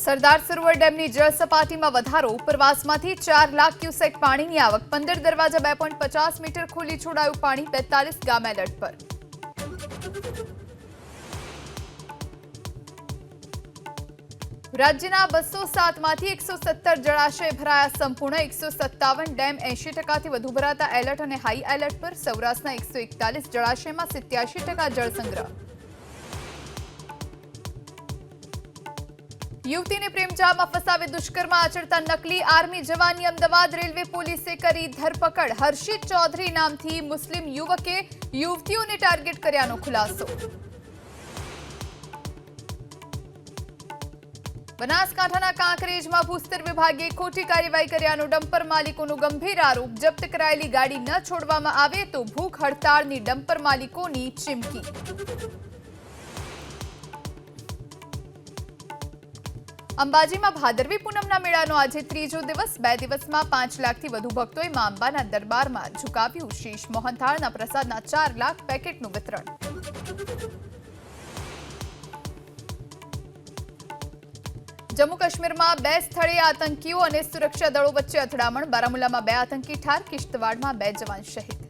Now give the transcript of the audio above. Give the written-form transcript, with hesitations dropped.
સરદાર સરોવર ડેમની જળ સપાટીમાં વધારો, ઉપરવાસમાંથી 4 લાખ ક્યુસેક પાણીની આવક, 15 દરવાજા 2.50 મીટર ખોલી છોડાયું પાણી, 42 ગામ એલર્ટ પર. રાજ્યના 207માંથી 117 જળાશય ભરાયા સંપૂર્ણ, 157 ડેમ 80%થી વધુ ભરાતા એલર્ટ અને હાઈ એલર્ટ પર. સૌરાષ્ટ્રના 141 જળાશયમાં 87% જળ સંગ્રહ. યુવતીને પ્રેમજાળમાં ફસાવી દુષ્કર્મ આચરતા નકલી આર્મી જવાનની અમદાવાદ રેલવે પોલીસે કરી ધરપકડ. હર્ષિત ચૌધરી નામથી મુસ્લિમ યુવકે યુવતીઓને ટાર્ગેટ કર્યાનો ખુલાસો. બનાસકાંઠાના કાંકરેજમાં ભૂસ્તર વિભાગે ખોટી કાર્યવાહી કર્યાનો ડમ્પર માલિકોનો ગંભીર આરોપ. જપ્ત કરાયેલી ગાડી ન છોડવામાં આવે તો ભૂખ હડતાળની ડમ્પર માલિકોની ચીમકી. અંબાજીમાં ભાદરવી પૂનમના મેળાનો આજે ત્રીજો દિવસ. 2 દિવસમાં 5 લાખથી વધુ ભક્તોએ મા અંબાના દરબારમાં ઝુકાવ્યું શીશ. મોહનથાળના પ્રસાદના 4 લાખ પેકેટનું વિતરણ. જમ્મુ કાશ્મીરમાં 2 સ્થળે આતંકીઓ અને સુરક્ષા દળો વચ્ચે અથડામણ. બારામુલામાં 2 આતંકી ઠાર, કિશ્તવાડમાં 2 જવાન શહીદ.